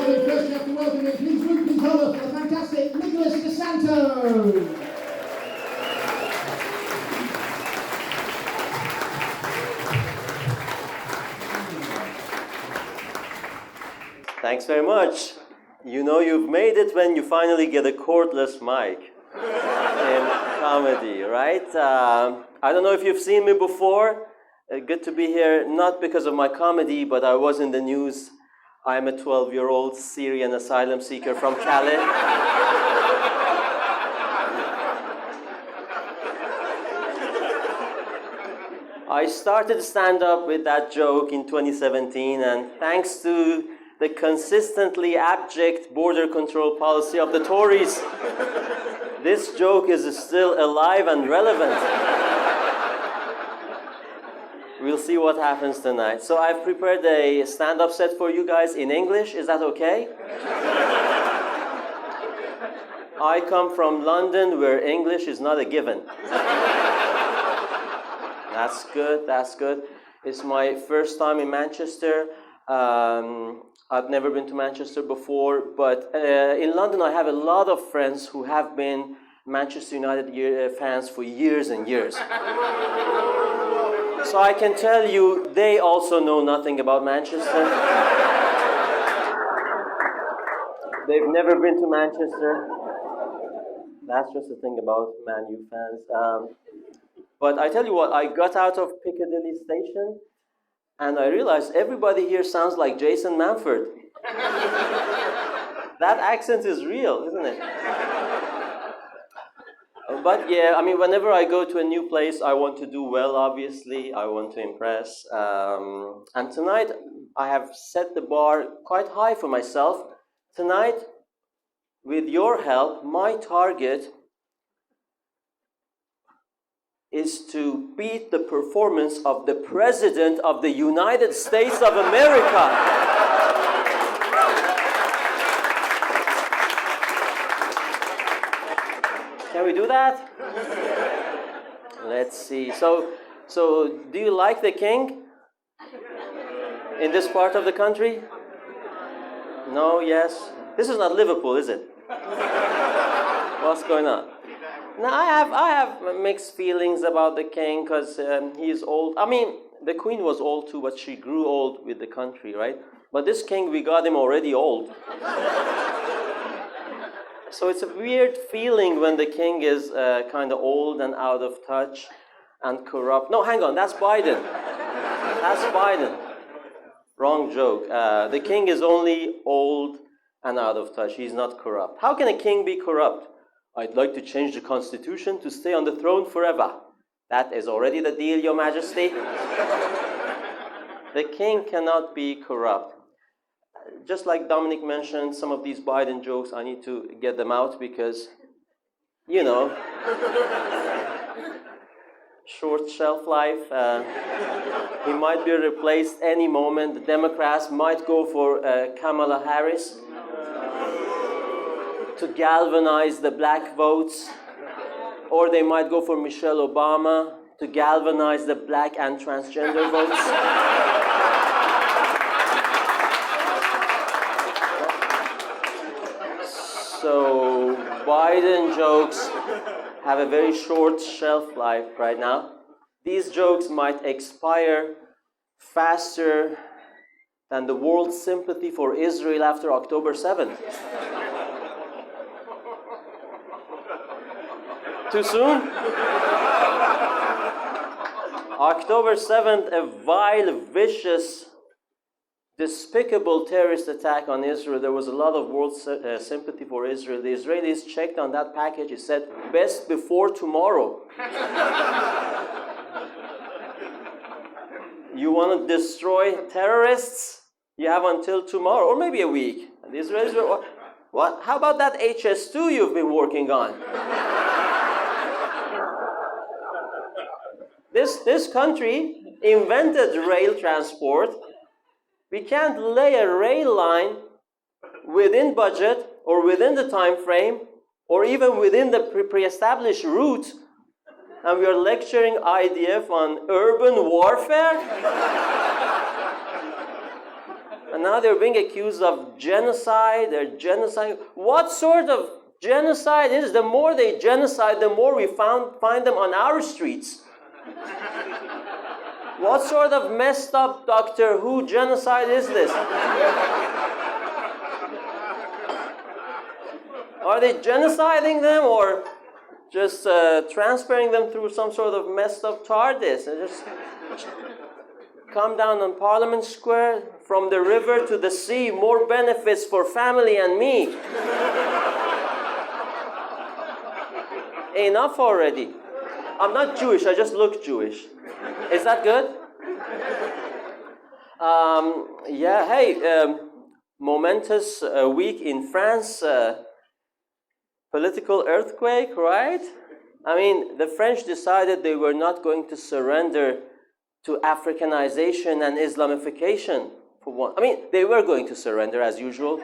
we first have to welcome in, please group these holders for the fantastic Nicholas de Santo. Thanks very much. You know you've made it when you finally get a cordless mic in comedy, right? I don't know if you've seen me before. Good to be here, not because of my comedy, but I was in the news. I'm a 12-year-old Syrian asylum seeker from Calais. I started stand-up with that joke in 2017, and thanks to the consistently abject border control policy of the Tories, this joke is still alive and relevant. We'll see what happens tonight. So I've prepared a stand-up set for you guys in English. Is that okay? I come from London, where English is not a given. That's good, that's good. It's my first time in Manchester. I've never been to Manchester before, but in London I have a lot of friends who have been Manchester United fans for years and years. So I can tell you, they also know nothing about Manchester. They've never been to Manchester. That's just the thing about Man U fans. But I tell you what, I got out of Piccadilly Station, and I realized everybody here sounds like Jason Manford. That accent is real, isn't it? But yeah, I mean, whenever I go to a new place, I want to do well, obviously. I want to impress. And tonight, I have set the bar quite high for myself. Tonight, with your help, my target is to beat the performance of the President of the United States of America. Can we do that? Let's see. So do you like the king in this part of the country? No, yes. This is not Liverpool, is it? What's going on? No, I have mixed feelings about the king because he's old. I mean, the queen was old too, but she grew old with the country, right? But this king, we got him already old. So it's a weird feeling when the king is kind of old and out of touch and corrupt. No, hang on, that's Biden. That's Biden. Wrong joke. The king is only old and out of touch. He's not corrupt. How can a king be corrupt? I'd like to change the constitution to stay on the throne forever. That is already the deal, Your Majesty. The king cannot be corrupt. Just like Dominic mentioned, some of these Biden jokes, I need to get them out because, you know, short shelf life. He might be replaced any moment. The Democrats might go for Kamala Harris to galvanize the black votes, or they might go for Michelle Obama to galvanize the black and transgender votes. So Biden jokes have a very short shelf life right now. These jokes might expire faster than the world's sympathy for Israel after October 7th. Too soon? October 7th, a vile, vicious, despicable terrorist attack on Israel. There was a lot of world sympathy for Israel. The Israelis checked on that package. It said, best before tomorrow. You want to destroy terrorists? You have until tomorrow, or maybe a week. And the Israelis were, what? How about that HS2 you've been working on? This country invented rail transport. We can't lay a rail line within budget or within the time frame or even within the pre-established route, and we are lecturing IDF on urban warfare? And now they're being accused of genocide. They're genocide. What sort of genocide is? The more they genocide, the more we find them on our streets. What sort of messed up Doctor Who genocide is this? Are they genociding them or just transferring them through some sort of messed up TARDIS and just come down on Parliament Square from the river to the sea, more benefits for family and me? Enough already. I'm not Jewish, I just look Jewish. Is that good? Momentous week in France. Political earthquake, right? I mean, the French decided they were not going to surrender to Africanization and Islamification for one. I mean, they were going to surrender as usual.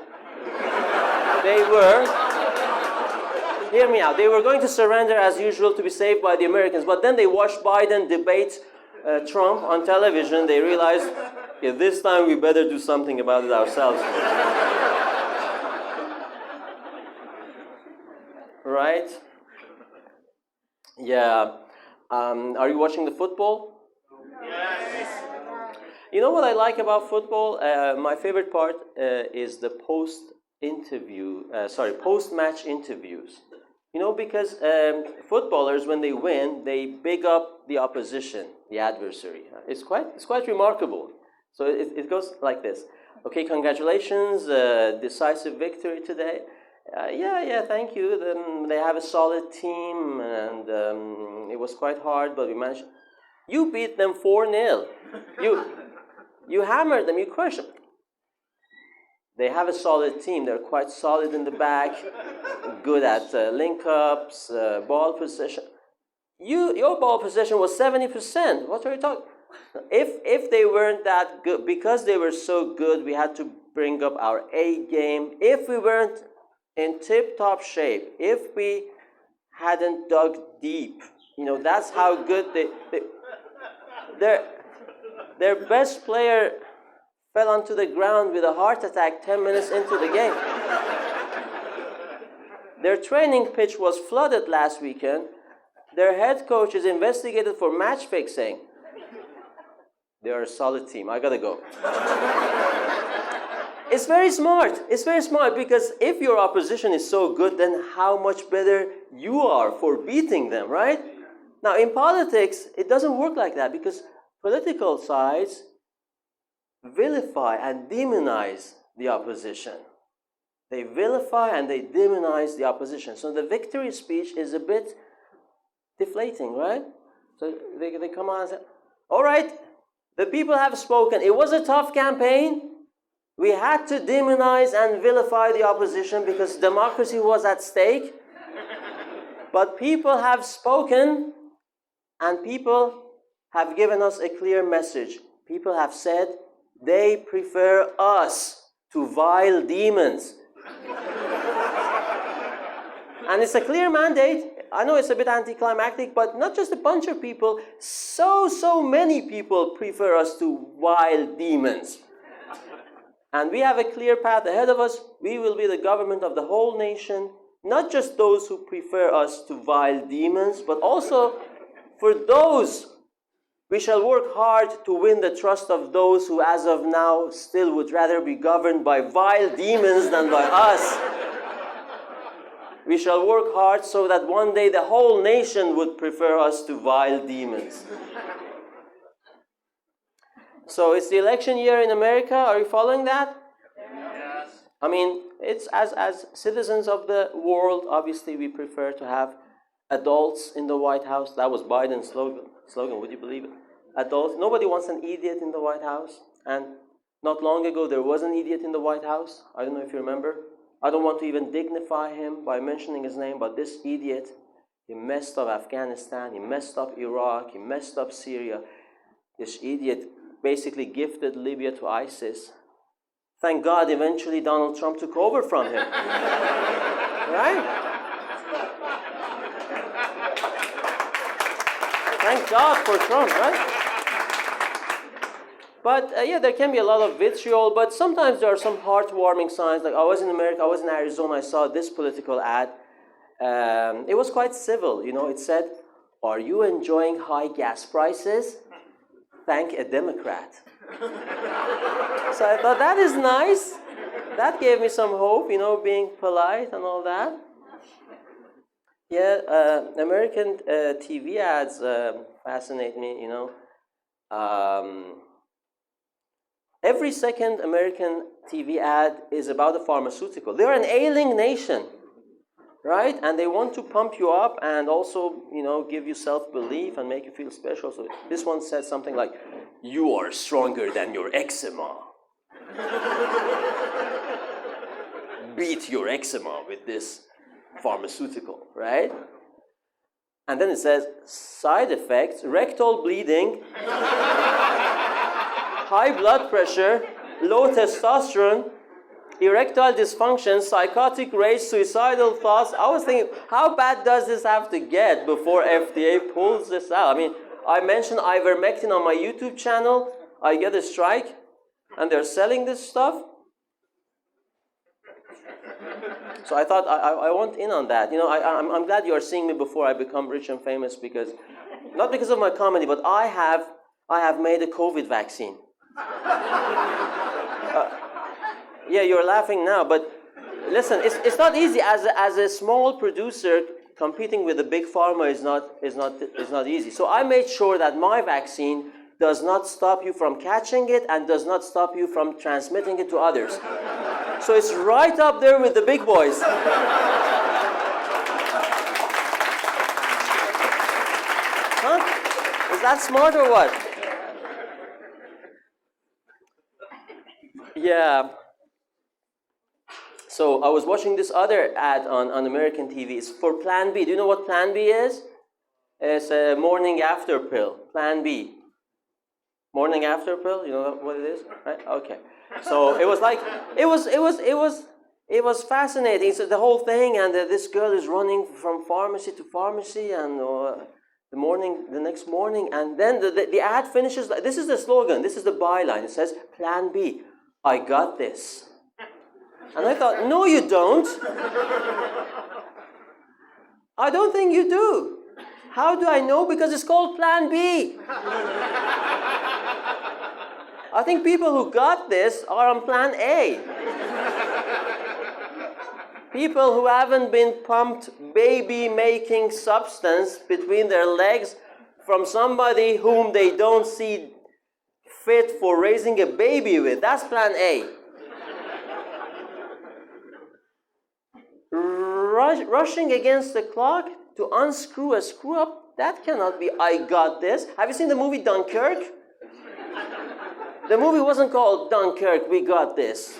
They were. Hear me out. They were going to surrender as usual to be saved by the Americans, but then they watched Biden debate Trump on television. They realized, yeah, this time we better do something about it ourselves. Right? Yeah. Are you watching the football? Yes. You know what I like about football? My favorite part is the post-match interviews. You know, because footballers, when they win, they big up the opposition, the adversary. It's quite remarkable. So it goes like this. Okay, congratulations, decisive victory today. Yeah, thank you. Then they have a solid team, and it was quite hard, but we managed. You beat them 4-0. You hammered them. You crushed them. They have a solid team. They're quite solid in the back, good at link-ups, ball possession. Your ball possession was 70%. What are you talking? If they weren't that good, because they were so good, we had to bring up our A game. If we weren't in tip-top shape, if we hadn't dug deep, you know, that's how good their best player fell onto the ground with a heart attack 10 minutes into the game. Their training pitch was flooded last weekend. Their head coach is investigated for match fixing. They are a solid team. I gotta go. It's very smart. It's very smart because if your opposition is so good, then how much better you are for beating them, right? Now, in politics, it doesn't work like that because political sides vilify and demonize the opposition. They vilify and they demonize the opposition. So the victory speech is a bit deflating, right? So they come on and say, all right, the people have spoken. It was a tough campaign. We had to demonize and vilify the opposition because democracy was at stake. But people have spoken and people have given us a clear message. People have said they prefer us to vile demons. And it's a clear mandate. I know it's a bit anticlimactic, but not just a bunch of people. So many people prefer us to vile demons. And we have a clear path ahead of us. We will be the government of the whole nation. Not just those who prefer us to vile demons, but also for those. We shall work hard to win the trust of those who, as of now, still would rather be governed by vile demons than by us. We shall work hard so that one day the whole nation would prefer us to vile demons. So it's the election year in America. Are you following that? Yes. I mean, it's as citizens of the world, obviously we prefer to have adults in the White House. That was Biden's slogan, would you believe it? Adults. Nobody wants an idiot in the White House. And not long ago, there was an idiot in the White House. I don't know if you remember. I don't want to even dignify him by mentioning his name, but this idiot, he messed up Afghanistan, he messed up Iraq, he messed up Syria. This idiot basically gifted Libya to ISIS. Thank God, eventually Donald Trump took over from him. Right? Thank God for Trump, right? But yeah, there can be a lot of vitriol, but sometimes there are some heartwarming signs. Like I was in America, I was in Arizona, I saw this political ad. It was quite civil, you know, it said, "Are you enjoying high gas prices? Thank a Democrat." So I thought, that is nice. That gave me some hope, you know, being polite and all that. Yeah, American TV ads fascinate me, you know. Every second American TV ad is about a pharmaceutical. They're an ailing nation, right? And they want to pump you up and also, you know, give you self-belief and make you feel special. So this one says something like, "You are stronger than your eczema. Beat your eczema with this pharmaceutical," right? And then it says, "Side effects, rectal bleeding, high blood pressure, low testosterone, erectile dysfunction, psychotic rage, suicidal thoughts." I was thinking, how bad does this have to get before FDA pulls this out? I mean, I mentioned ivermectin on my YouTube channel, I get a strike, and they're selling this stuff. So I thought I want in on that. You know, I'm glad you are seeing me before I become rich and famous, because, not because of my comedy, but I have made a COVID vaccine. Yeah, you're laughing now, but listen, it's not easy. As a small producer, competing with a big pharma is not easy. So I made sure that my vaccine does not stop you from catching it and does not stop you from transmitting it to others. So it's right up there with the big boys. Huh? Is that smart or what? Yeah. So I was watching this other ad on American TV. It's for Plan B. Do you know what Plan B is? It's a morning after pill. Plan B. Morning after pill. You know what it is, right? Okay. So it was like it was fascinating. So the whole thing, and this girl is running from pharmacy to pharmacy, and the next morning, and then the ad finishes. This is the slogan. This is the byline. It says, "Plan B. I got this." And I thought, no, you don't. I don't think you do. How do I know? Because it's called Plan B. I think people who got this are on Plan A. People who haven't been pumped baby-making substance between their legs from somebody whom they don't see fit for raising a baby with. That's Plan A. Rushing against the clock to unscrew a screw-up, that cannot be "I got this." Have you seen the movie Dunkirk? The movie wasn't called Dunkirk, "We got this."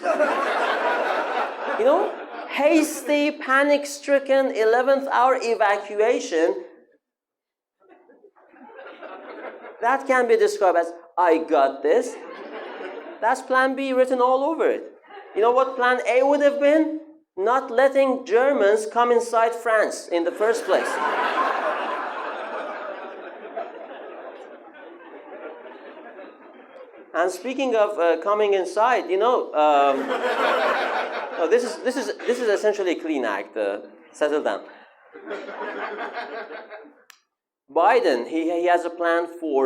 You know, hasty, panic-stricken, 11th hour evacuation, that can be described as "I got this." That's Plan B written all over it. You know what Plan A would have been? Not letting Germans come inside France in the first place. And speaking of coming inside, you know, no, this is essentially a clean act. Settle down. Biden, he has a plan for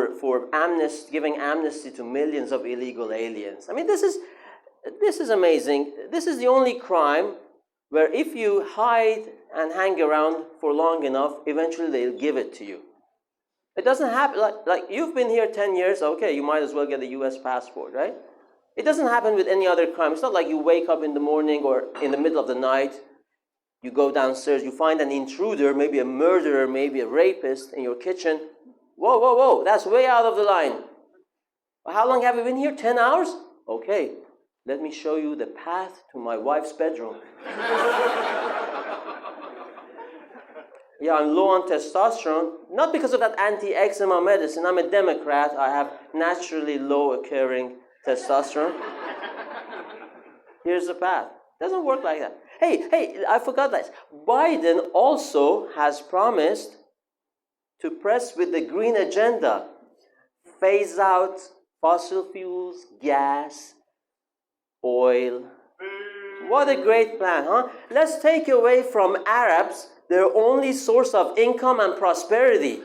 giving amnesty to millions of illegal aliens. I mean, this is amazing. This is the only crime where if you hide and hang around for long enough, eventually they'll give it to you. It doesn't happen, like you've been here 10 years, okay, you might as well get a US passport, right? It doesn't happen with any other crime. It's not like you wake up in the morning or in the middle of the night, you go downstairs, you find an intruder, maybe a murderer, maybe a rapist in your kitchen. Whoa, whoa, whoa, that's way out of the line. How long have you been here? 10 hours? Okay, let me show you the path to my wife's bedroom. Yeah, I'm low on testosterone, not because of that anti-eczema medicine. I'm a Democrat. I have naturally low occurring testosterone. Here's the path. Doesn't work like that. Hey, I forgot this. Biden also has promised to press with the green agenda, phase out fossil fuels, gas, oil. What a great plan, huh? Let's take away from Arabs their only source of income and prosperity.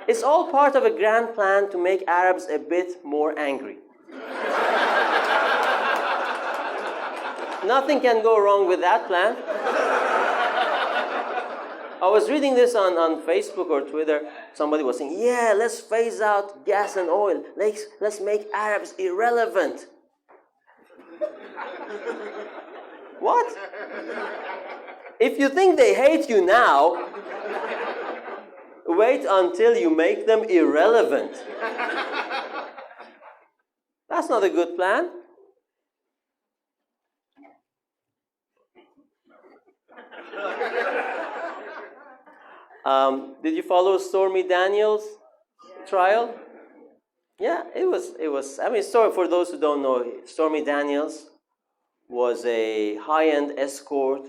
It's all part of a grand plan to make Arabs a bit more angry. Nothing can go wrong with that plan. I was reading this on Facebook or Twitter. Somebody was saying, yeah, let's phase out gas and oil. Let's make Arabs irrelevant. What? If you think they hate you now, wait until you make them irrelevant. That's not a good plan. Did you follow Stormy Daniels' trial? Yeah, it was. I mean, sorry for those who don't know. Stormy Daniels was a high-end escort.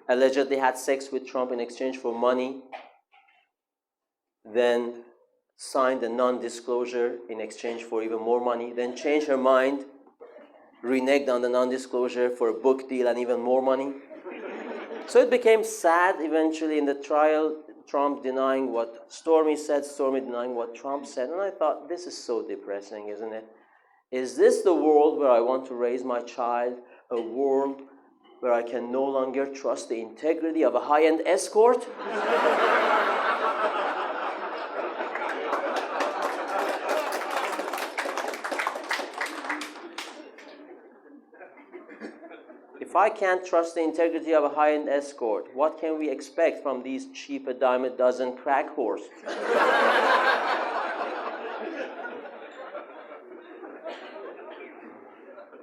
Allegedly had sex with Trump in exchange for money. Then signed a non-disclosure in exchange for even more money. Then changed her mind, reneged on the non-disclosure for a book deal and even more money. So it became sad eventually in the trial, Trump denying what Stormy said, Stormy denying what Trump said. And I thought, this is so depressing, isn't it? Is this the world where I want to raise my child? A world where I can no longer trust the integrity of a high-end escort? If I can't trust the integrity of a high-end escort, what can we expect from these cheap a dime a dozen crack whores?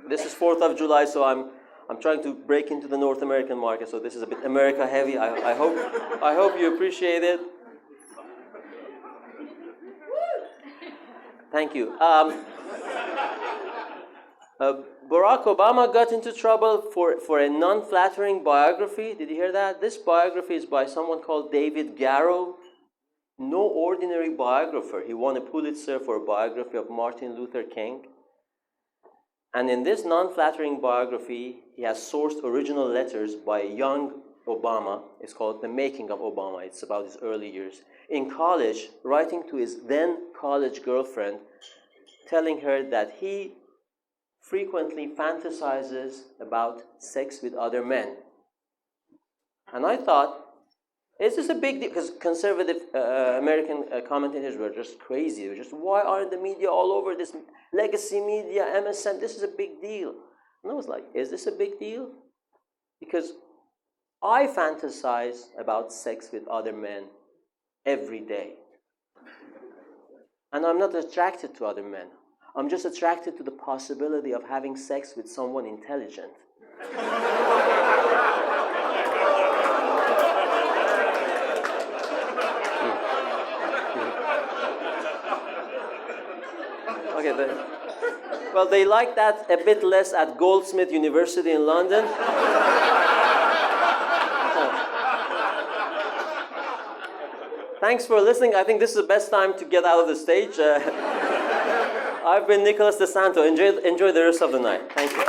This is 4th of July, so I'm trying to break into the North American market, so this is a bit America heavy. I hope you appreciate it. Thank you. Barack Obama got into trouble for a non-flattering biography. Did you hear that? This biography is by someone called David Garrow. No ordinary biographer. He won a Pulitzer for a biography of Martin Luther King. And in this non-flattering biography, he has sourced original letters by young Obama. It's called The Making of Obama. It's about his early years. In college, writing to his then college girlfriend, telling her that he frequently fantasizes about sex with other men. And I thought, is this a big deal? Because conservative American commentators were just crazy. They were just, why aren't the media all over this? Legacy media, MSN, this is a big deal. And I was like, is this a big deal? Because I fantasize about sex with other men every day. And I'm not attracted to other men. I'm just attracted to the possibility of having sex with someone intelligent. Okay, well, they like that a bit less at Goldsmith University in London. Thanks for listening. I think this is the best time to get out of the stage. I've been Nicholas de Santo. Enjoy the rest of the night. Thank you.